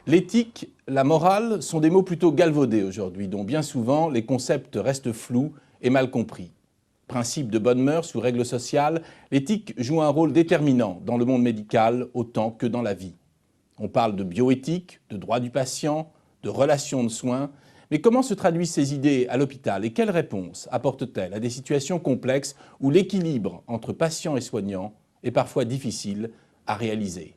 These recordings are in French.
L'éthique, la morale sont des mots plutôt galvaudés aujourd'hui, dont bien souvent les concepts restent flous et mal compris. Principe de bonne mœurs ou règles sociales, l'éthique joue un rôle déterminant dans le monde médical autant que dans la vie. On parle de bioéthique, de droit du patient, de relations de soins, mais comment se traduisent ces idées à l'hôpital et quelles réponses apportent-elles à des situations complexes où l'équilibre entre patients et soignants est parfois difficile à réaliser?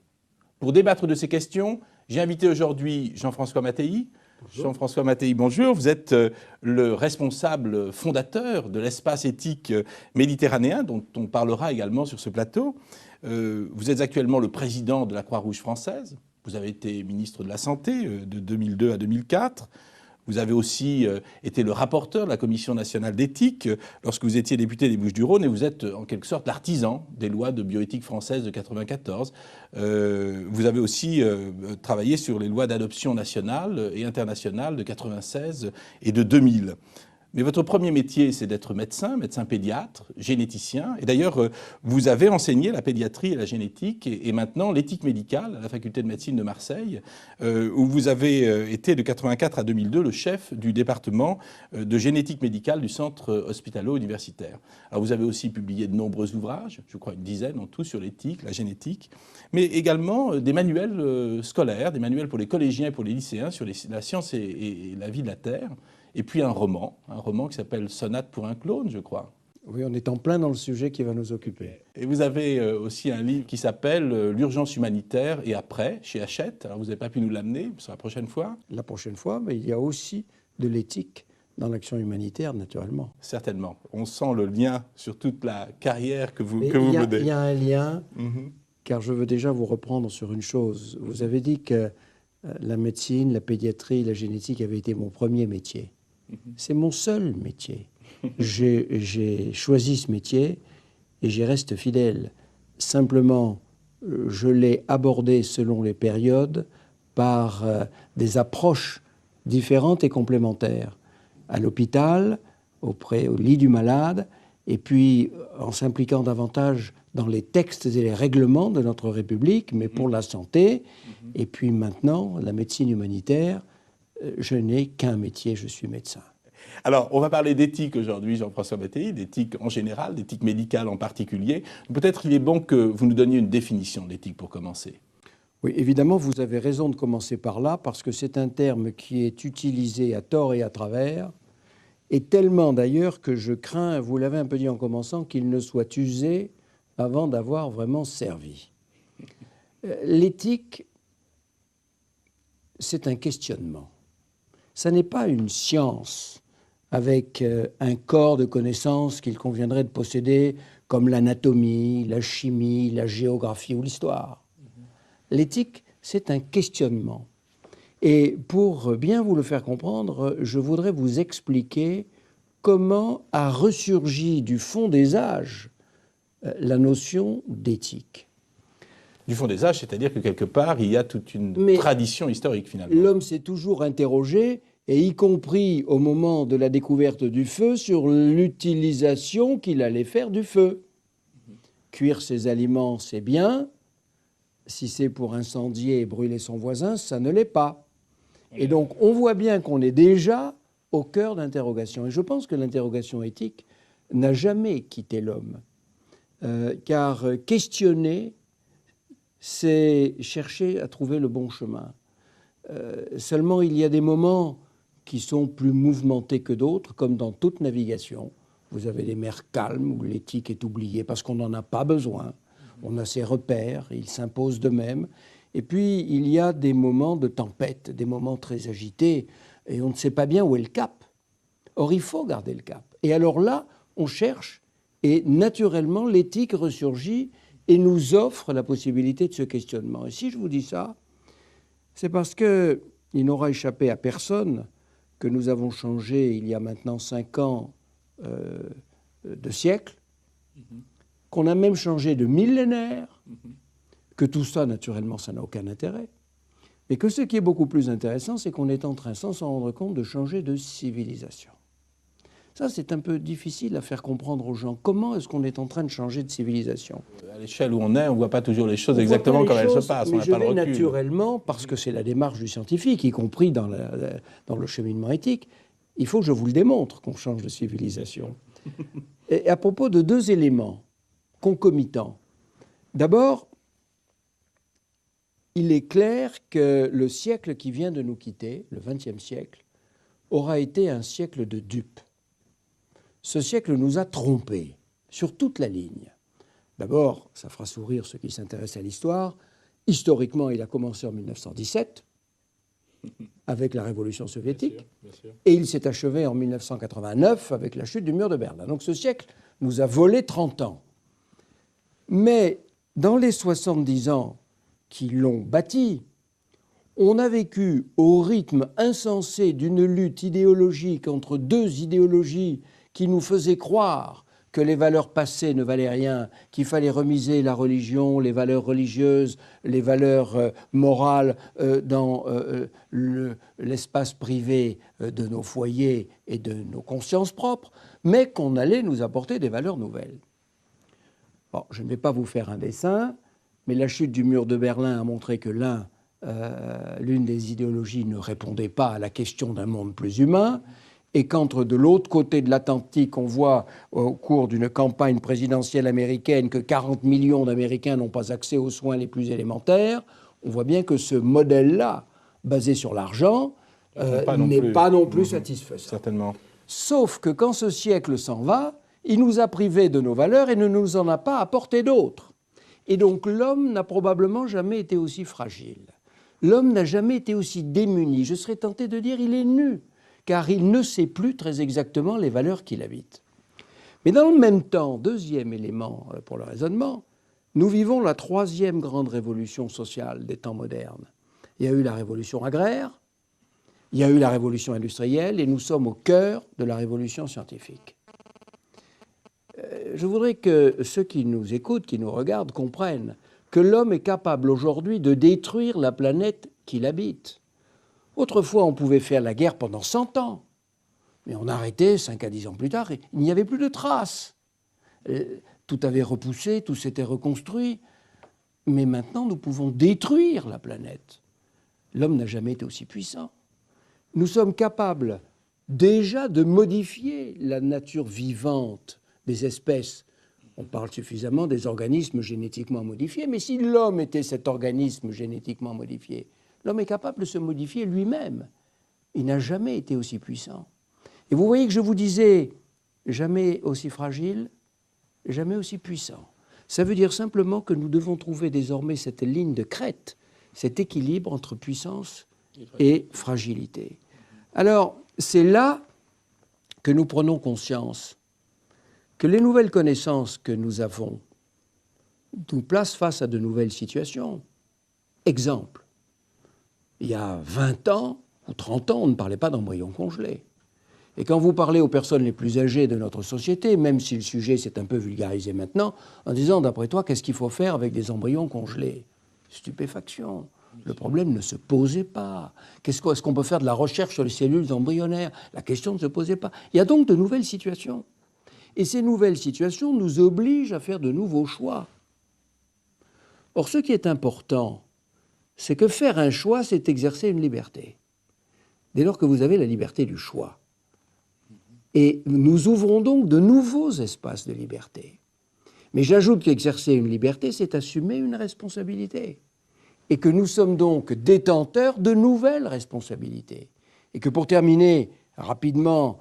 Pour débattre de ces questions, j'ai invité aujourd'hui Jean-François Mattei. Jean-François Mattei, bonjour. Vous êtes le responsable fondateur de l'espace éthique méditerranéen, dont on parlera également sur ce plateau. Vous êtes actuellement le président de la Croix-Rouge française. Vous avez été ministre de la Santé de 2002 à 2004. Vous avez aussi été le rapporteur de la Commission nationale d'éthique lorsque vous étiez député des Bouches-du-Rhône et vous êtes en quelque sorte l'artisan des lois de bioéthique françaises de 1994. Vous avez aussi travaillé sur les lois d'adoption nationale et internationale de 1996 et de 2000. Mais votre premier métier, c'est d'être médecin, médecin pédiatre, généticien. Et d'ailleurs, vous avez enseigné la pédiatrie et la génétique et maintenant l'éthique médicale à la faculté de médecine de Marseille, où vous avez été de 1984 à 2002 le chef du département de génétique médicale du centre hospitalo-universitaire. Alors vous avez aussi publié de nombreux ouvrages, je crois une dizaine en tout, sur l'éthique, la génétique, mais également des manuels scolaires, des manuels pour les collégiens et pour les lycéens sur la science et la vie de la Terre. Et puis un roman qui s'appelle Sonate pour un clone, je crois. Oui, on est en plein dans le sujet qui va nous occuper. Et vous avez aussi un livre qui s'appelle L'urgence humanitaire et après, chez Hachette. Alors vous n'avez pas pu nous l'amener, sur la prochaine fois. La prochaine fois, mais il y a aussi de l'éthique dans l'action humanitaire, naturellement. Certainement. On sent le lien sur toute la carrière que vous menez. Il y a un lien, car je veux déjà vous reprendre sur une chose. Vous avez dit que la médecine, la pédiatrie, la génétique avaient été mon premier métier. C'est mon seul métier. J'ai choisi ce métier et j'y reste fidèle. Simplement, je l'ai abordé selon les périodes par des approches différentes et complémentaires. À l'hôpital, au lit du malade, et puis en s'impliquant davantage dans les textes et les règlements de notre République, mais pour la santé. Et puis maintenant, la médecine humanitaire, je n'ai qu'un métier, je suis médecin. Alors, on va parler d'éthique aujourd'hui, Jean-François Mattei, d'éthique en général, d'éthique médicale en particulier. Peut-être il est bon que vous nous donniez une définition d'éthique pour commencer. Oui, évidemment, vous avez raison de commencer par là, parce que c'est un terme qui est utilisé à tort et à travers, et tellement d'ailleurs que je crains, vous l'avez un peu dit en commençant, qu'il ne soit usé avant d'avoir vraiment servi. L'éthique, c'est un questionnement. Ça n'est pas une science avec un corps de connaissances qu'il conviendrait de posséder comme l'anatomie, la chimie, la géographie ou l'histoire. L'éthique, c'est un questionnement. Et pour bien vous le faire comprendre, je voudrais vous expliquer comment a ressurgi du fond des âges la notion d'éthique. Du fond des âges, c'est-à-dire que quelque part, il y a toute une tradition historique finalement. L'homme s'est toujours interrogé, et y compris au moment de la découverte du feu, sur l'utilisation qu'il allait faire du feu. Cuire ses aliments, c'est bien. Si c'est pour incendier et brûler son voisin, ça ne l'est pas. Et donc, on voit bien qu'on est déjà au cœur d'interrogations. Et je pense que l'interrogation éthique n'a jamais quitté l'homme. Car questionner, c'est chercher à trouver le bon chemin. Seulement, il y a des moments qui sont plus mouvementés que d'autres, comme dans toute navigation. Vous avez des mers calmes où l'éthique est oubliée parce qu'on n'en a pas besoin. On a ses repères, ils s'imposent d'eux-mêmes. Et puis, il y a des moments de tempête, des moments très agités, et on ne sait pas bien où est le cap. Or, il faut garder le cap. Et alors là, on cherche, et naturellement, l'éthique ressurgit et nous offre la possibilité de ce questionnement. Et si je vous dis ça, c'est parce qu'il n'aura échappé à personne que nous avons changé, il y a maintenant 5 ans, de siècle, qu'on a même changé de millénaire, que tout ça, naturellement, ça n'a aucun intérêt, mais que ce qui est beaucoup plus intéressant, c'est qu'on est en train, sans s'en rendre compte, de changer de civilisation. Ça, c'est un peu difficile à faire comprendre aux gens. Comment est-ce qu'on est en train de changer de civilisation? À l'échelle où on est, on ne voit pas toujours les choses On exactement voit pas comme les elles se choses, passent. On mais n'a je pas le vais recul. naturellement, parce que c'est la démarche du scientifique, y compris dans le cheminement éthique, il faut que je vous le démontre qu'on change de civilisation. Et à propos de deux éléments concomitants. D'abord, il est clair que le siècle qui vient de nous quitter, le XXe siècle, aura été un siècle de dupes. Ce siècle nous a trompés sur toute la ligne. D'abord, ça fera sourire ceux qui s'intéressent à l'histoire. Historiquement, il a commencé en 1917, avec la révolution soviétique, Bien sûr. et il s'est achevé en 1989 avec la chute du mur de Berlin. Donc ce siècle nous a volé 30 ans. Mais dans les 70 ans qui l'ont bâti, on a vécu au rythme insensé d'une lutte idéologique entre deux idéologies qui nous faisaient croire que les valeurs passées ne valaient rien, qu'il fallait remiser la religion, les valeurs religieuses, les valeurs morales dans l'espace privé de nos foyers et de nos consciences propres, mais qu'on allait nous apporter des valeurs nouvelles. Bon, je ne vais pas vous faire un dessin, mais la chute du mur de Berlin a montré que l'une des idéologies ne répondait pas à la question d'un monde plus humain, et qu'entre de l'autre côté de l'Atlantique, on voit au cours d'une campagne présidentielle américaine que 40 millions d'Américains n'ont pas accès aux soins les plus élémentaires, on voit bien que ce modèle-là, basé sur l'argent, n'est pas non plus satisfaisant. Certainement. Sauf que quand ce siècle s'en va, il nous a privés de nos valeurs et ne nous en a pas apporté d'autres. Et donc l'homme n'a probablement jamais été aussi fragile. L'homme n'a jamais été aussi démuni. Je serais tenté de dire il est nu, car il ne sait plus très exactement les valeurs qu'il habite. Mais dans le même temps, deuxième élément pour le raisonnement, nous vivons la troisième grande révolution sociale des temps modernes. Il y a eu la révolution agraire, il y a eu la révolution industrielle, et nous sommes au cœur de la révolution scientifique. Je voudrais que ceux qui nous écoutent, qui nous regardent, comprennent que l'homme est capable aujourd'hui de détruire la planète qu'il habite. Autrefois, on pouvait faire la guerre pendant 100 ans, mais on a arrêté 5 à 10 ans plus tard, et il n'y avait plus de traces. Tout avait repoussé, tout s'était reconstruit, mais maintenant nous pouvons détruire la planète. L'homme n'a jamais été aussi puissant. Nous sommes capables déjà de modifier la nature vivante des espèces. On parle suffisamment des organismes génétiquement modifiés, mais si l'homme était cet organisme génétiquement modifié, l'homme est capable de se modifier lui-même. Il n'a jamais été aussi puissant. Et vous voyez que je vous disais, jamais aussi fragile, jamais aussi puissant. Ça veut dire simplement que nous devons trouver désormais cette ligne de crête, cet équilibre entre puissance et fragilité. Alors, c'est là que nous prenons conscience que les nouvelles connaissances que nous avons nous placent face à de nouvelles situations. Exemple, il y a 20 ans ou 30 ans, on ne parlait pas d'embryons congelés. Et quand vous parlez aux personnes les plus âgées de notre société, même si le sujet s'est un peu vulgarisé maintenant, en disant, d'après toi, qu'est-ce qu'il faut faire avec des embryons congelés? Stupéfaction. Le problème ne se posait pas. Est-ce qu'on peut faire de la recherche sur les cellules embryonnaires? La question ne se posait pas. Il y a donc de nouvelles situations. Et ces nouvelles situations nous obligent à faire de nouveaux choix. Or, ce qui est important, c'est que faire un choix, c'est exercer une liberté. Dès lors que vous avez la liberté du choix. Et nous ouvrons donc de nouveaux espaces de liberté. Mais j'ajoute qu'exercer une liberté, c'est assumer une responsabilité. Et que nous sommes donc détenteurs de nouvelles responsabilités. Et que pour terminer rapidement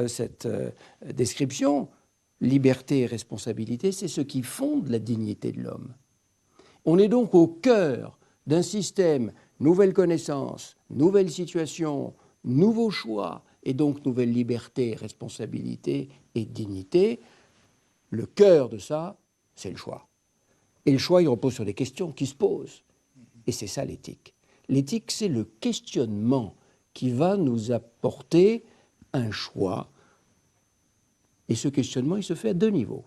cette description, liberté et responsabilité, c'est ce qui fonde la dignité de l'homme. On est donc au cœur d'un système, nouvelles connaissances, nouvelles situations, nouveaux choix, et donc nouvelle liberté, responsabilité et dignité. Le cœur de ça, c'est le choix. Et le choix, il repose sur des questions qui se posent. Et c'est ça l'éthique. L'éthique, c'est le questionnement qui va nous apporter un choix. Et ce questionnement, il se fait à deux niveaux.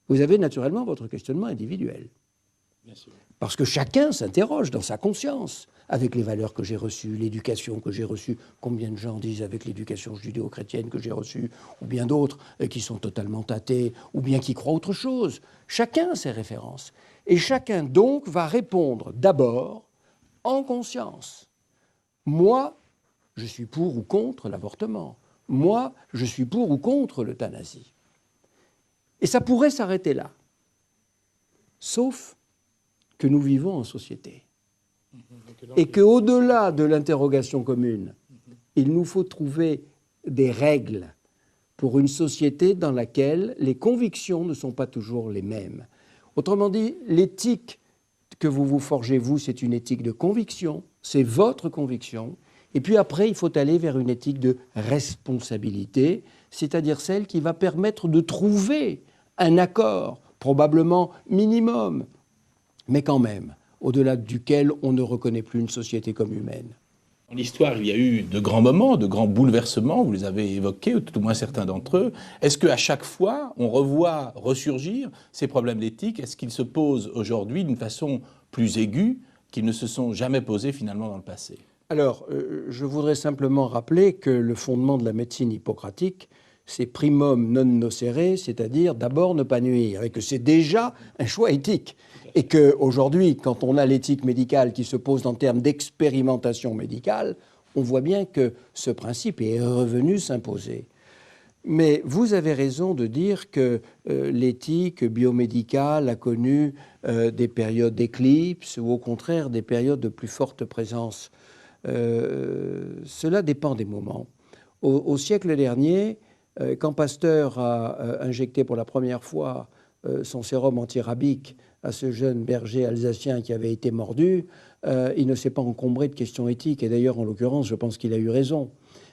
Vous avez naturellement votre questionnement individuel. Parce que chacun s'interroge dans sa conscience, avec les valeurs que j'ai reçues, l'éducation que j'ai reçue. Combien de gens disent avec l'éducation judéo-chrétienne que j'ai reçue, ou bien d'autres qui sont totalement athées, ou bien qui croient autre chose. Chacun a ses références. Et chacun donc va répondre d'abord en conscience. Moi, je suis pour ou contre l'avortement. Moi, je suis pour ou contre l'euthanasie. Et ça pourrait s'arrêter là. Sauf que nous vivons en société. Et qu'au-delà de l'interrogation commune, il nous faut trouver des règles pour une société dans laquelle les convictions ne sont pas toujours les mêmes. Autrement dit, l'éthique que vous vous forgez, vous, c'est une éthique de conviction, c'est votre conviction. Et puis après, il faut aller vers une éthique de responsabilité, c'est-à-dire celle qui va permettre de trouver un accord, probablement minimum, mais quand même, au-delà duquel on ne reconnaît plus une société comme humaine. Dans l'histoire, il y a eu de grands moments, de grands bouleversements, vous les avez évoqués, ou tout au moins certains d'entre eux. Est-ce qu'à chaque fois, on revoit ressurgir ces problèmes d'éthique? Est-ce qu'ils se posent aujourd'hui d'une façon plus aiguë qu'ils ne se sont jamais posés finalement dans le passé? Alors, je voudrais simplement rappeler que le fondement de la médecine hippocratique, c'est primum non nocere, c'est-à-dire d'abord ne pas nuire, et que c'est déjà un choix éthique. Et qu'aujourd'hui, quand on a l'éthique médicale qui se pose en termes d'expérimentation médicale, on voit bien que ce principe est revenu s'imposer. Mais vous avez raison de dire que l'éthique biomédicale a connu des périodes d'éclipse ou au contraire des périodes de plus forte présence. Cela dépend des moments. Au siècle dernier, quand Pasteur a injecté pour la première fois son sérum antirabique à ce jeune berger alsacien qui avait été mordu, il ne s'est pas encombré de questions éthiques. Et d'ailleurs, en l'occurrence, je pense qu'il a eu raison.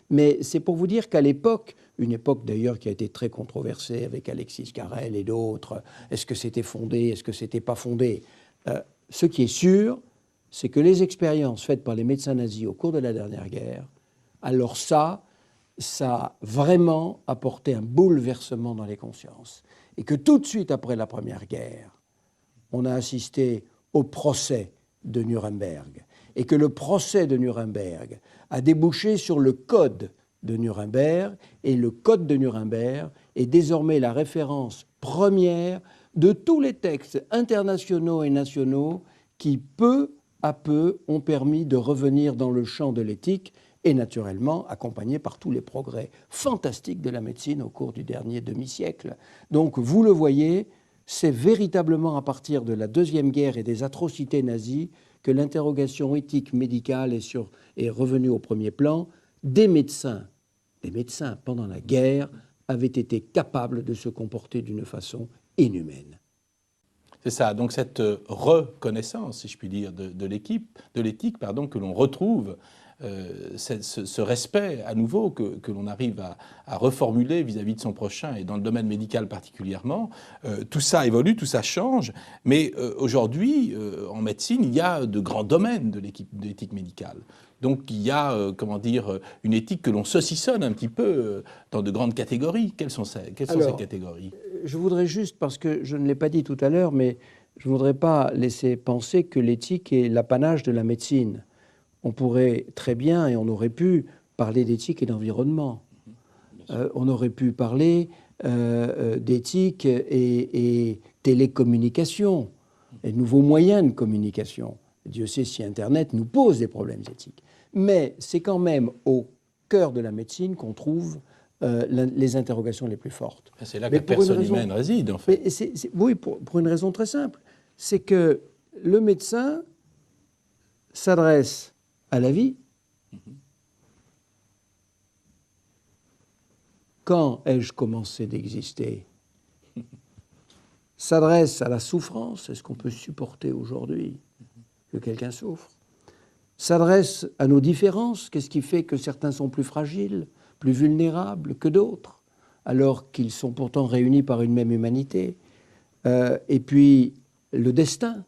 Mais c'est pour vous dire qu'à l'époque, une époque d'ailleurs qui a été très controversée avec Alexis Carrel et d'autres, est-ce que c'était fondé, est-ce que c'était pas fondé? Ce qui est sûr, c'est que les expériences faites par les médecins nazis au cours de la dernière guerre, alors ça a vraiment apporté un bouleversement dans les consciences. Et que tout de suite après la Première Guerre, on a assisté au procès de Nuremberg. Et que le procès de Nuremberg a débouché sur le code de Nuremberg. Et le code de Nuremberg est désormais la référence première de tous les textes internationaux et nationaux qui, peu à peu, ont permis de revenir dans le champ de l'éthique et naturellement accompagnés par tous les progrès fantastiques de la médecine au cours du dernier demi-siècle. Donc, vous le voyez, c'est véritablement à partir de la Deuxième Guerre et des atrocités nazies que l'interrogation éthique médicale est revenue au premier plan. Des médecins pendant la guerre avaient été capables de se comporter d'une façon inhumaine. C'est ça, donc cette reconnaissance, si je puis dire, de l'éthique que l'on retrouve, ce respect à nouveau que l'on arrive à reformuler vis-à-vis de son prochain et dans le domaine médical particulièrement, tout ça évolue, tout ça change, mais aujourd'hui, en médecine, il y a de grands domaines de l'éthique médicale. Donc il y a, une éthique que l'on saucissonne un petit peu dans de grandes catégories. Quelles sont ces catégories? Je voudrais juste, parce que je ne l'ai pas dit tout à l'heure, mais je ne voudrais pas laisser penser que l'éthique est l'apanage de la médecine. On pourrait très bien, et on aurait pu, parler d'éthique et d'environnement. On aurait pu parler d'éthique et télécommunication, et de nouveaux moyens de communication. Dieu sait si Internet nous pose des problèmes éthiques. Mais c'est quand même au cœur de la médecine qu'on trouve les interrogations les plus fortes. C'est là que la personne humaine réside, en fait. Oui, pour une raison très simple. C'est que le médecin s'adresse à la vie. Quand ai-je commencé d'exister? S'adresse à la souffrance. Est-ce qu'on peut supporter aujourd'hui que quelqu'un souffre? S'adresse à nos différences. Qu'est-ce qui fait que certains sont plus fragiles, plus vulnérables que d'autres, alors qu'ils sont pourtant réunis par une même humanité? Et puis, le destin.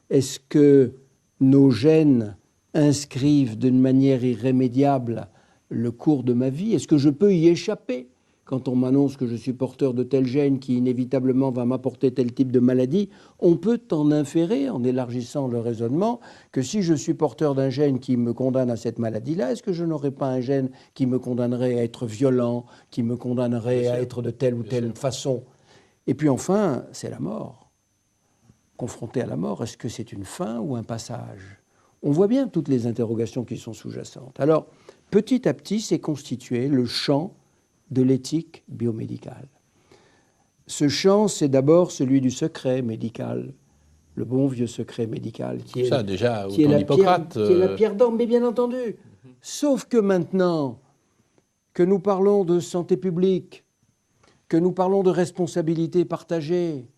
Est-ce que nos gènes inscrivent d'une manière irrémédiable le cours de ma vie? Est-ce que je peux y échapper? quand on m'annonce que je suis porteur de tel gène qui inévitablement va m'apporter tel type de maladie, on peut en inférer, en élargissant le raisonnement, que si je suis porteur d'un gène qui me condamne à cette maladie-là, est-ce que je n'aurais pas un gène qui me condamnerait à être violent, qui me condamnerait à être de telle ou telle façon? Et puis enfin, c'est la mort. Confronté à la mort, est-ce que c'est une fin ou un passage? On voit bien toutes les interrogations qui sont sous-jacentes. Alors, petit à petit, s'est constitué le champ de l'éthique biomédicale. Ce champ, c'est d'abord celui du secret médical, le bon vieux secret médical, qui est, ça, déjà, qui est la Hippocrate, pierre, qui est la pierre d'or, mais bien entendu. Sauf que maintenant que nous parlons de santé publique, que nous parlons de responsabilité partagée,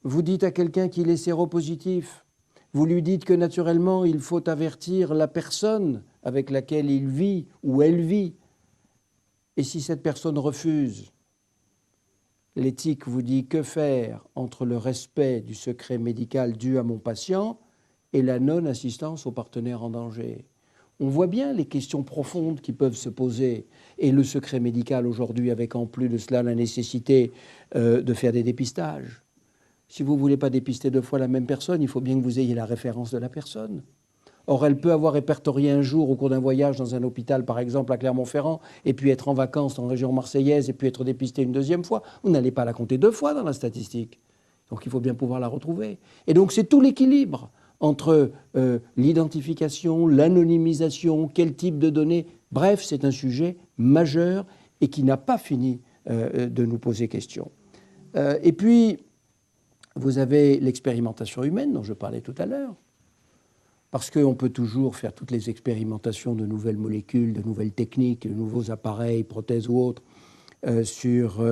vous dites à quelqu'un qu'il est séropositif, vous lui dites que naturellement, il faut avertir la personne avec laquelle il vit ou elle vit. Et si cette personne refuse, l'éthique vous dit que faire entre le respect du secret médical dû à mon patient et la non-assistance au partenaire en danger. On voit bien les questions profondes qui peuvent se poser. Et le secret médical aujourd'hui, avec en plus de cela la nécessité de faire des dépistages. Si vous ne voulez pas dépister 2 fois la même personne, il faut bien que vous ayez la référence de la personne. Or, elle peut avoir répertorié un jour au cours d'un voyage dans un hôpital, par exemple à Clermont-Ferrand, et puis être en vacances en région marseillaise, et puis être dépistée une 2e fois. Vous n'allez pas la compter 2 fois dans la statistique. Donc il faut bien pouvoir la retrouver. Et donc c'est tout l'équilibre entre l'identification, l'anonymisation, quel type de données. Bref, c'est un sujet majeur et qui n'a pas fini de nous poser question. Et puis, vous avez l'expérimentation humaine dont je parlais tout à l'heure. Parce qu'on peut toujours faire toutes les expérimentations de nouvelles molécules, de nouvelles techniques, de nouveaux appareils, prothèses ou autres, sur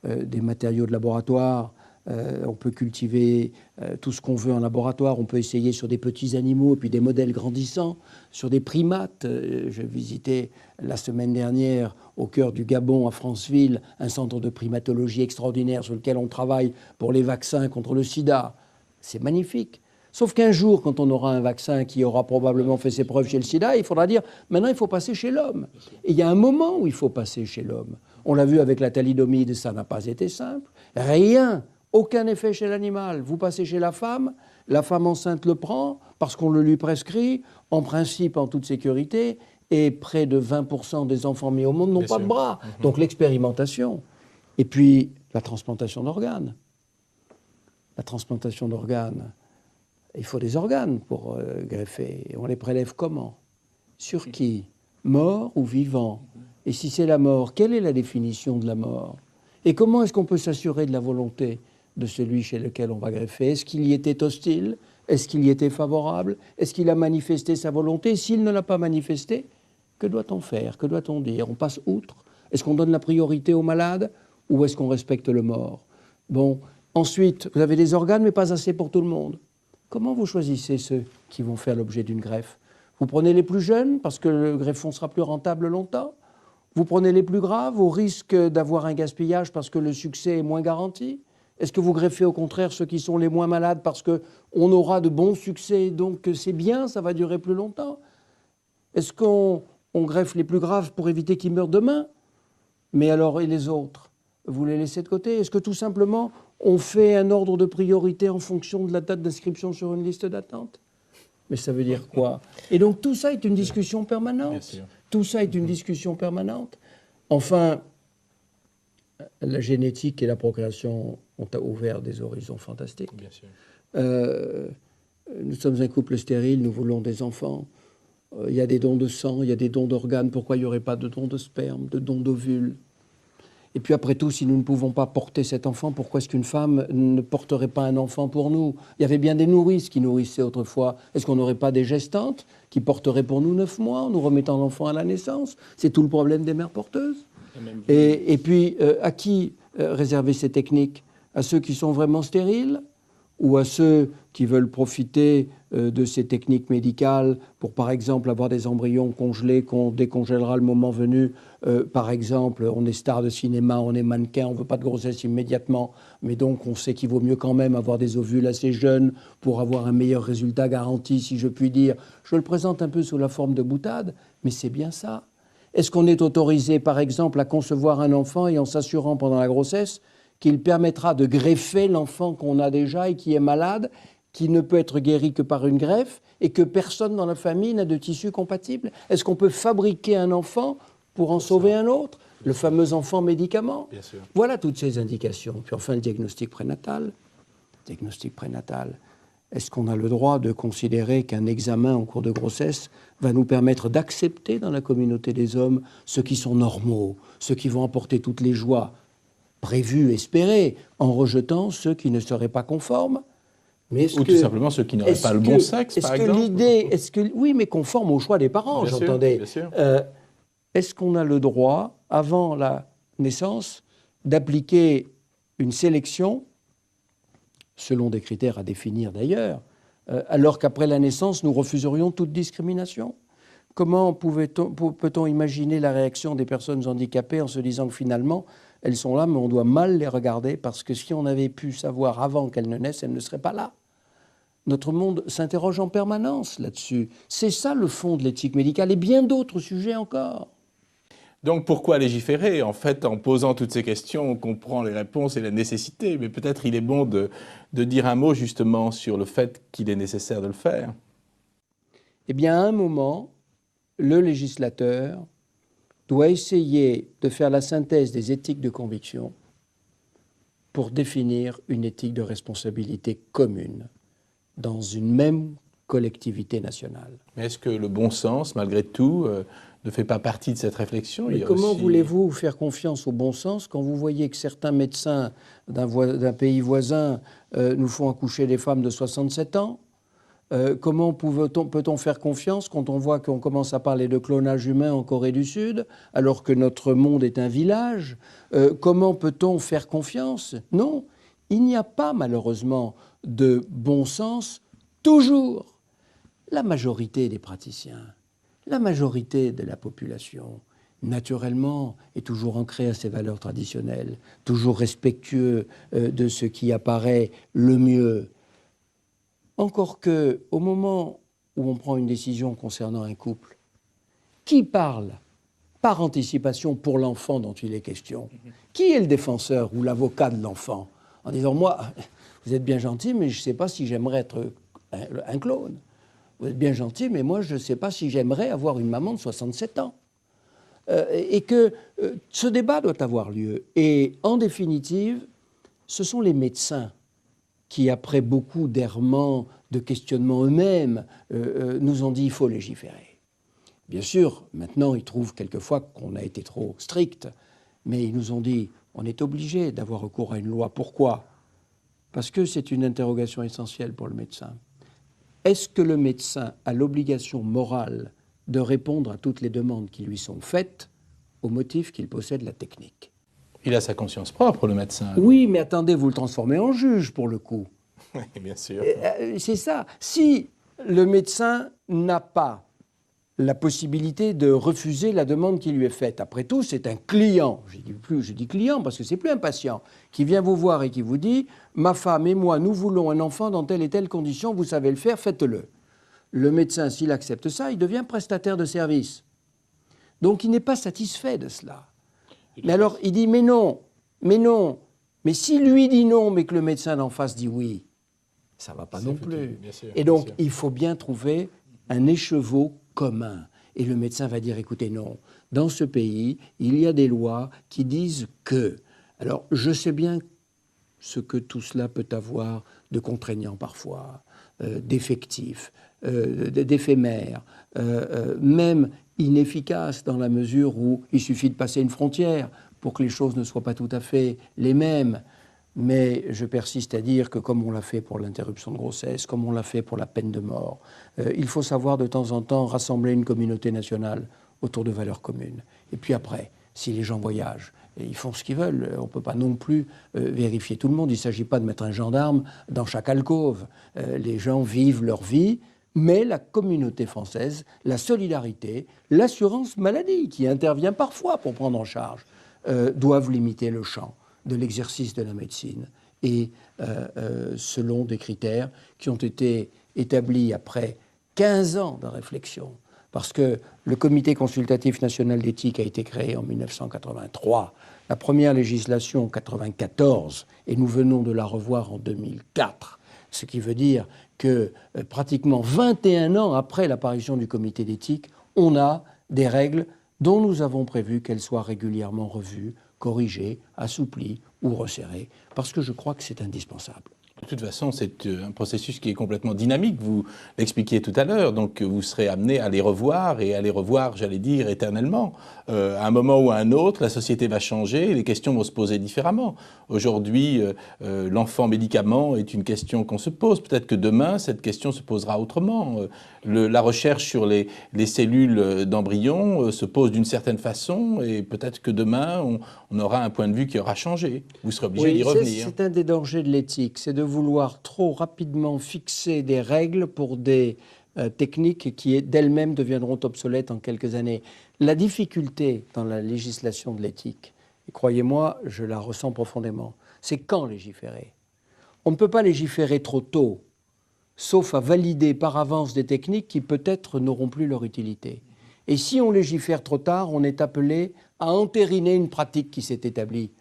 des matériaux de laboratoire. On peut cultiver tout ce qu'on veut en laboratoire. On peut essayer sur des petits animaux et puis des modèles grandissants, sur des primates. Je visitais la semaine dernière, au cœur du Gabon, à Franceville, un centre de primatologie extraordinaire sur lequel on travaille pour les vaccins contre le sida. C'est magnifique. Sauf qu'un jour, quand on aura un vaccin qui aura probablement fait ses preuves chez le sida, il faudra dire maintenant il faut passer chez l'homme. Et il y a un moment où il faut passer chez l'homme. On l'a vu avec la thalidomide, ça n'a pas été simple. Rien, aucun effet chez l'animal. Vous passez chez la femme enceinte le prend parce qu'on le lui prescrit, en principe en toute sécurité, et près de 20% des enfants mis au monde n'ont pas de bras. Donc l'expérimentation. Et puis la transplantation d'organes. La transplantation d'organes. Il faut des organes pour greffer. On les prélève comment? Sur qui? Mort ou vivant? Et si c'est la mort, quelle est la définition de la mort? Et comment est-ce qu'on peut s'assurer de la volonté de celui chez lequel on va greffer? Est-ce qu'il y était hostile? Est-ce qu'il y était favorable? Est-ce qu'il a manifesté sa volonté? S'il ne l'a pas manifesté, que doit-on faire? Que doit-on dire? On passe outre? Est-ce qu'on donne la priorité aux malades ou est-ce qu'on respecte le mort? Bon, ensuite, vous avez des organes, mais pas assez pour tout le monde. Comment vous choisissez ceux qui vont faire l'objet d'une greffe? Vous prenez les plus jeunes parce que le greffon sera plus rentable longtemps? Vous prenez les plus graves au risque d'avoir un gaspillage parce que le succès est moins garanti? Est-ce que vous greffez au contraire ceux qui sont les moins malades parce qu'on aura de bons succès, donc c'est bien, ça va durer plus longtemps? Est-ce qu'on greffe les plus graves pour éviter qu'ils meurent demain? Mais alors, et les autres? Vous les laissez de côté? Est-ce que tout simplement, on fait un ordre de priorité en fonction de la date d'inscription sur une liste d'attente? Mais ça veut dire quoi? Et donc tout ça est une discussion permanente. Tout ça est une discussion permanente. Enfin, la génétique et la procréation ont ouvert des horizons fantastiques. Bien sûr. Nous sommes un couple stérile, nous voulons des enfants. Il y a des dons de sang, il y a des dons d'organes. Pourquoi il n'y aurait pas de dons de sperme, de dons d'ovules? Et puis après tout, si nous ne pouvons pas porter cet enfant, pourquoi est-ce qu'une femme ne porterait pas un enfant pour nous? Il y avait bien des nourrices qui nourrissaient autrefois. Est-ce qu'on n'aurait pas des gestantes qui porteraient pour nous 9 mois en nous remettant l'enfant à la naissance? C'est tout le problème des mères porteuses. Et puis, à qui réserver ces techniques? À ceux qui sont vraiment stériles ou à ceux qui veulent profiter de ces techniques médicales pour, par exemple, avoir des embryons congelés qu'on décongèlera le moment venu. Par exemple, on est star de cinéma, on est mannequin, on ne veut pas de grossesse immédiatement, mais donc on sait qu'il vaut mieux quand même avoir des ovules assez jeunes pour avoir un meilleur résultat garanti, si je puis dire. Je le présente un peu sous la forme de boutade, mais c'est bien ça. Est-ce qu'on est autorisé, par exemple, à concevoir un enfant et en s'assurant pendant la grossesse qu'il permettra de greffer l'enfant qu'on a déjà et qui est malade, qui ne peut être guéri que par une greffe et que personne dans la famille n'a de tissu compatible? Est-ce qu'on peut fabriquer un enfant pour en sauver un autre? Le fameux enfant médicament. Bien sûr. Voilà toutes ces indications. Puis enfin, le diagnostic prénatal. Diagnostic prénatal. Est-ce qu'on a le droit de considérer qu'un examen en cours de grossesse va nous permettre d'accepter dans la communauté des hommes ceux qui sont normaux, ceux qui vont apporter toutes les joies prévues, espérées, en rejetant ceux qui ne seraient pas conformes? Mais ou tout simplement ceux qui n'auraient pas le bon sexe, par exemple. Oui, mais conforme au choix des parents, bien j'entendais. Sûr. Est-ce qu'on a le droit, avant la naissance, d'appliquer une sélection, selon des critères à définir d'ailleurs, alors qu'après la naissance, nous refuserions toute discrimination? Comment peut-on imaginer la réaction des personnes handicapées en se disant que finalement, elles sont là, mais on doit mal les regarder parce que si on avait pu savoir avant qu'elles ne naissent, elles ne seraient pas là? Notre monde s'interroge en permanence là-dessus. C'est ça le fond de l'éthique médicale et bien d'autres sujets encore. Donc pourquoi légiférer? En fait, en posant toutes ces questions, on comprend les réponses et la nécessité, mais peut-être il est bon de dire un mot justement sur le fait qu'il est nécessaire de le faire. Eh bien, à un moment, le législateur doit essayer de faire la synthèse des éthiques de conviction pour définir une éthique de responsabilité commune dans une même collectivité nationale. Mais est-ce que le bon sens, malgré tout, ne fait pas partie de cette réflexion? Mais comment voulez-vous faire confiance au bon sens quand vous voyez que certains médecins d'un pays voisin nous font accoucher des femmes de 67 ans? Comment peut-on faire confiance quand on voit qu'on commence à parler de clonage humain en Corée du Sud, alors que notre monde est un village? Comment peut-on faire confiance? Non, il n'y a pas malheureusement de bon sens toujours. La majorité des praticiens, la majorité de la population, naturellement, est toujours ancrée à ses valeurs traditionnelles, toujours respectueux de ce qui apparaît le mieux. Encore que, au moment où on prend une décision concernant un couple, qui parle par anticipation pour l'enfant dont il est question? Qui est le défenseur ou l'avocat de l'enfant? En disant, moi, vous êtes bien gentil, mais je ne sais pas si j'aimerais être un clone. Vous êtes bien gentil, mais moi, je ne sais pas si j'aimerais avoir une maman de 67 ans. Et que ce débat doit avoir lieu. Et en définitive, ce sont les médecins qui, après beaucoup d'errements, de questionnements eux-mêmes, nous ont dit il faut légiférer. Bien sûr, maintenant, ils trouvent quelquefois qu'on a été trop strict, mais ils nous ont dit on est obligé d'avoir recours à une loi. Pourquoi? Parce que c'est une interrogation essentielle pour le médecin. Est-ce que le médecin a l'obligation morale de répondre à toutes les demandes qui lui sont faites au motif qu'il possède la technique? Il a sa conscience propre, le médecin. Oui, mais attendez, vous le transformez en juge, pour le coup. Oui, bien sûr. C'est ça. Si le médecin n'a pas la possibilité de refuser la demande qui lui est faite, après tout, c'est un client, je dis client parce que c'est plus un patient, qui vient vous voir et qui vous dit « Ma femme et moi, nous voulons un enfant dans telle et telle condition, vous savez le faire, faites-le ». Le médecin, s'il accepte ça, il devient prestataire de service. Donc il n'est pas satisfait de cela. Mais alors, il dit, mais non. Mais si lui dit non, mais que le médecin d'en face dit oui, ça ne va pas non plus. Bien sûr, et donc, il faut bien trouver un écheveau commun. Et le médecin va dire, écoutez, non, dans ce pays, il y a des lois qui disent que... Alors, je sais bien ce que tout cela peut avoir de contraignant parfois, d'effectif, d'éphémère, même inefficace dans la mesure où il suffit de passer une frontière pour que les choses ne soient pas tout à fait les mêmes. Mais je persiste à dire que comme on l'a fait pour l'interruption de grossesse, comme on l'a fait pour la peine de mort, il faut savoir de temps en temps rassembler une communauté nationale autour de valeurs communes. Et puis après, si les gens voyagent, ils font ce qu'ils veulent. On ne peut pas non plus vérifier tout le monde. Il ne s'agit pas de mettre un gendarme dans chaque alcôve. Les gens vivent leur vie, mais la communauté française, la solidarité, l'assurance maladie, qui intervient parfois pour prendre en charge, doivent limiter le champ de l'exercice de la médecine. Et selon des critères qui ont été établis après 15 ans de réflexion Parce que le Comité consultatif national d'éthique a été créé en 1983, la première législation en 1994, et nous venons de la revoir en 2004. Ce qui veut dire que pratiquement 21 ans après l'apparition du comité d'éthique, on a des règles dont nous avons prévu qu'elles soient régulièrement revues, corrigées, assouplies ou resserrées, parce que je crois que c'est indispensable. De toute façon, c'est un processus qui est complètement dynamique, vous l'expliquiez tout à l'heure, donc vous serez amené à les revoir, et à les revoir, j'allais dire, éternellement. À un moment ou à un autre, la société va changer, les questions vont se poser différemment. Aujourd'hui, l'enfant médicament est une question qu'on se pose. Peut-être que demain, cette question se posera autrement. La recherche sur les cellules d'embryon se pose d'une certaine façon, et peut-être que demain, on aura un point de vue qui aura changé. Vous serez obligé d'y revenir. C'est un des dangers de l'éthique, c'est de vouloir trop rapidement fixer des règles pour des techniques qui d'elles-mêmes deviendront obsolètes en quelques années. La difficulté dans la législation de l'éthique, et croyez-moi, je la ressens profondément, c'est quand légiférer. On ne peut pas légiférer trop tôt, sauf à valider par avance des techniques qui peut-être n'auront plus leur utilité. Et si on légifère trop tard, on est appelé à entériner une pratique qui s'est établie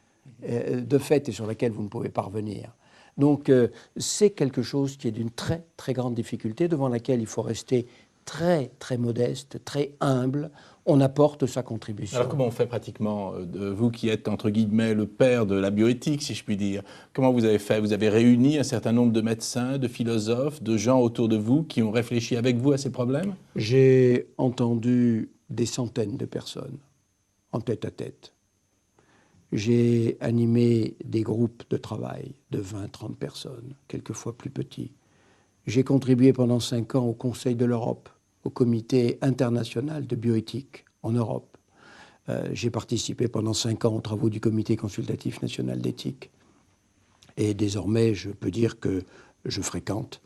de fait et sur laquelle vous ne pouvez pas revenir. Donc c'est quelque chose qui est d'une très très grande difficulté, devant laquelle il faut rester très très modeste, très humble. On apporte sa contribution. Alors comment on fait pratiquement, vous qui êtes entre guillemets le père de la bioéthique, si je puis dire, comment vous avez fait? Vous avez réuni un certain nombre de médecins, de philosophes, de gens autour de vous qui ont réfléchi avec vous à ces problèmes? J'ai entendu des centaines de personnes en tête à tête. J'ai animé des groupes de travail de 20-30 personnes, quelquefois plus petits. J'ai contribué pendant 5 ans au Conseil de l'Europe, au Comité international de bioéthique en Europe. J'ai participé pendant 5 ans aux travaux du Comité consultatif national d'éthique. Et désormais, je peux dire que je fréquente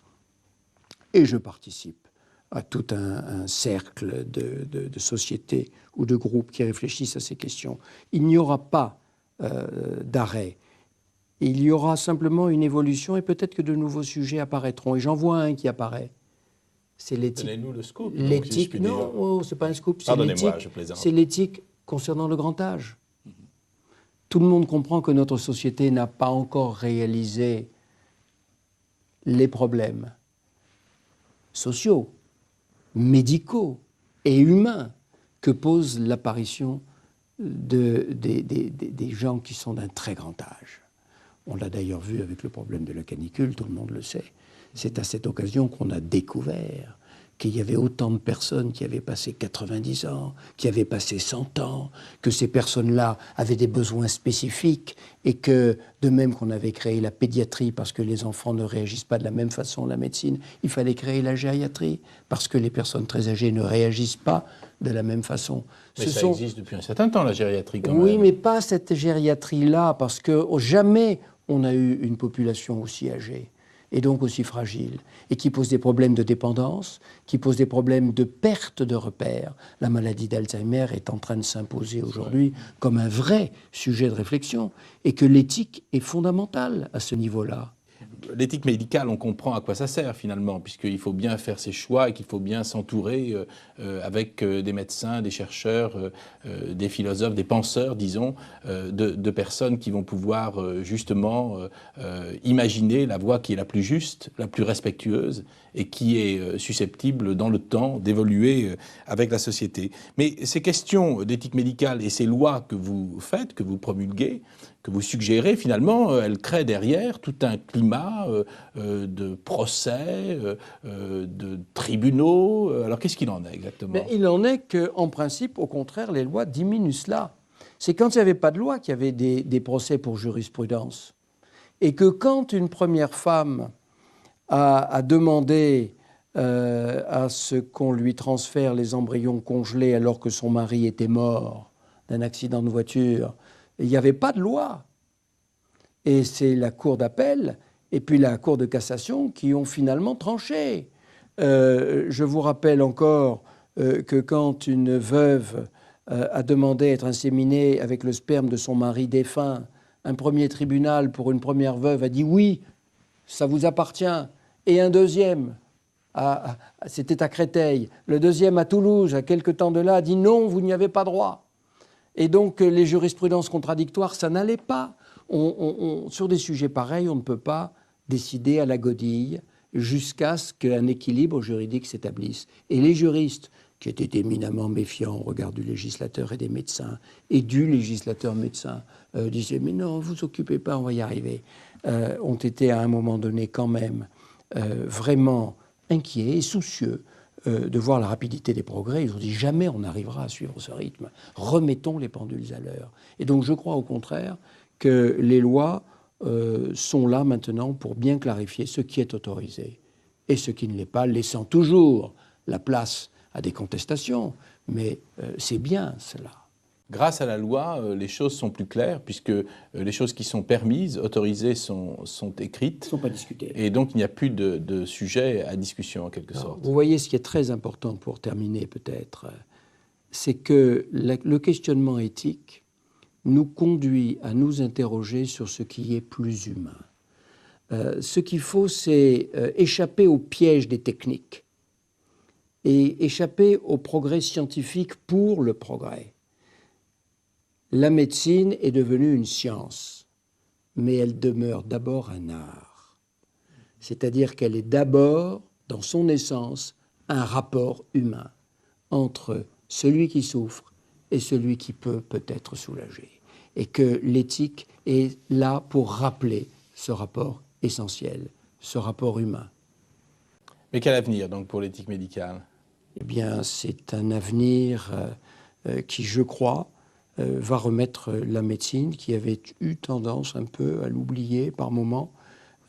et je participe à tout un cercle de sociétés ou de groupes qui réfléchissent à ces questions. Il n'y aura pas d'arrêt. Il y aura simplement une évolution et peut-être que de nouveaux sujets apparaîtront. Et j'en vois un qui apparaît. C'est l'éthique. Donnez-nous le scoop. L'éthique, non, oh, c'est pas un scoop. Pardonnez-moi, je plaisante. C'est l'éthique concernant le grand âge. Tout le monde comprend que notre société n'a pas encore réalisé les problèmes sociaux, médicaux et humains que pose l'apparition des gens qui sont d'un très grand âge. On l'a d'ailleurs vu avec le problème de la canicule, tout le monde le sait. C'est à cette occasion qu'on a découvert qu'il y avait autant de personnes qui avaient passé 90 ans, qui avaient passé 100 ans, que ces personnes-là avaient des besoins spécifiques et que, de même qu'on avait créé la pédiatrie parce que les enfants ne réagissent pas de la même façon à la médecine, il fallait créer la gériatrie parce que les personnes très âgées ne réagissent pas de la même façon. Mais ça existe depuis un certain temps, la gériatrie, quand même. Oui, mais pas cette gériatrie-là, parce que jamais on a eu une population aussi âgée et donc aussi fragile, et qui pose des problèmes de dépendance, qui pose des problèmes de perte de repères. La maladie d'Alzheimer est en train de s'imposer aujourd'hui comme un vrai sujet de réflexion, et que l'éthique est fondamentale à ce niveau-là. L'éthique médicale, on comprend à quoi ça sert finalement, puisqu'il faut bien faire ses choix et qu'il faut bien s'entourer avec des médecins, des chercheurs, des philosophes, des penseurs, disons, de personnes qui vont pouvoir justement imaginer la voie qui est la plus juste, la plus respectueuse et qui est susceptible dans le temps d'évoluer avec la société. Mais ces questions d'éthique médicale et ces lois que vous faites, que vous promulguez, que vous suggérez, finalement, elles créent derrière tout un climat de procès, de tribunaux. Alors, qu'est-ce qu'il en est exactement? Mais il en est qu'en principe, au contraire, les lois diminuent cela. C'est quand il n'y avait pas de loi qu'il y avait des procès pour jurisprudence. Et que quand une première femme a demandé à ce qu'on lui transfère les embryons congelés alors que son mari était mort d'un accident de voiture, il n'y avait pas de loi. Et c'est la Cour d'appel et puis la Cour de cassation qui ont finalement tranché. Je vous rappelle encore que quand une veuve a demandé à être inséminée avec le sperme de son mari défunt, un premier tribunal pour une première veuve a dit oui, ça vous appartient. Et un deuxième c'était à Créteil, le deuxième à Toulouse, à quelque temps de là, a dit non, vous n'y avez pas droit. Et donc les jurisprudences contradictoires, ça n'allait pas. Sur des sujets pareils, on ne peut pas décider à la godille jusqu'à ce qu'un équilibre juridique s'établisse. Et les juristes, qui étaient éminemment méfiants au regard du législateur et des médecins, et du législateur médecin, disaient « mais non, vous vous occupez pas, on va y arriver », ont été à un moment donné quand même vraiment inquiets et soucieux de voir la rapidité des progrès. Ils ont dit « jamais on n'arrivera à suivre ce rythme, remettons les pendules à l'heure ». Et donc je crois au contraire que les lois sont là maintenant pour bien clarifier ce qui est autorisé et ce qui ne l'est pas, laissant toujours la place à des contestations, mais c'est bien cela. Grâce à la loi, les choses sont plus claires, puisque les choses qui sont permises, autorisées, sont écrites. Ils ne sont pas discutées. Et donc il n'y a plus de sujet à discussion, en quelque sorte. Vous voyez, ce qui est très important pour terminer peut-être, c'est que le questionnement éthique nous conduit à nous interroger sur ce qui est plus humain. Ce qu'il faut, c'est échapper au piège des techniques et échapper au progrès scientifique pour le progrès. La médecine est devenue une science, mais elle demeure d'abord un art. C'est-à-dire qu'elle est d'abord, dans son essence, un rapport humain entre celui qui souffre et celui qui peut-être soulager. Et que l'éthique est là pour rappeler ce rapport essentiel, ce rapport humain. Mais quel avenir donc pour l'éthique médicale ? Eh bien, c'est un avenir qui, je crois, va remettre la médecine, qui avait eu tendance un peu à l'oublier par moments,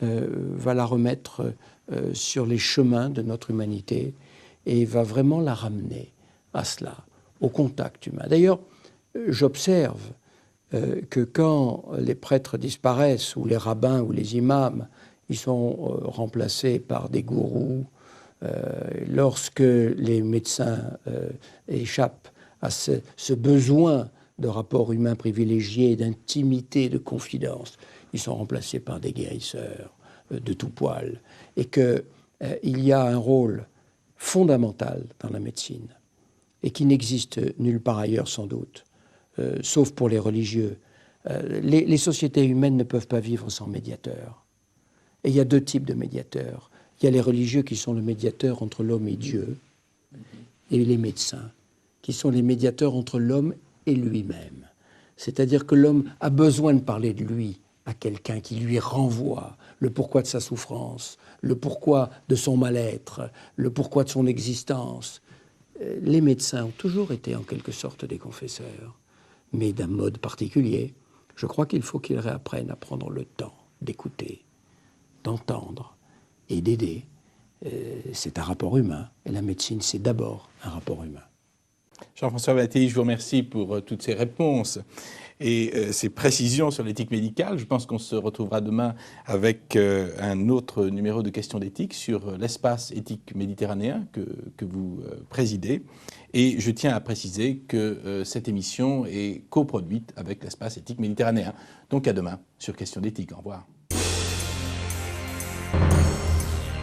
va la remettre sur les chemins de notre humanité et va vraiment la ramener à cela, au contact humain. D'ailleurs, j'observe que quand les prêtres disparaissent, ou les rabbins, ou les imams, ils sont remplacés par des gourous, lorsque les médecins échappent à ce besoin de rapport humain privilégié, d'intimité, de confidence, ils sont remplacés par des guérisseurs de tout poil. Et qu'il y a un rôle fondamental dans la médecine, et qui n'existe nulle part ailleurs sans doute, sauf pour les religieux. Les sociétés humaines ne peuvent pas vivre sans médiateurs. Et il y a deux types de médiateurs. Il y a les religieux qui sont le médiateur entre l'homme et Dieu, et les médecins, qui sont les médiateurs entre l'homme et lui-même. C'est-à-dire que l'homme a besoin de parler de lui à quelqu'un qui lui renvoie le pourquoi de sa souffrance, le pourquoi de son mal-être, le pourquoi de son existence. Les médecins ont toujours été en quelque sorte des confesseurs, mais d'un mode particulier. Je crois qu'il faut qu'ils réapprennent à prendre le temps d'écouter, d'entendre et d'aider. C'est un rapport humain, et la médecine, c'est d'abord un rapport humain. Jean-François Bataille, je vous remercie pour toutes ces réponses et ces précisions sur l'éthique médicale. Je pense qu'on se retrouvera demain avec un autre numéro de questions d'éthique sur l'espace éthique méditerranéen que vous présidez. Et je tiens à préciser que cette émission est coproduite avec l'espace éthique méditerranéen. Donc à demain sur questions d'éthique. Au revoir.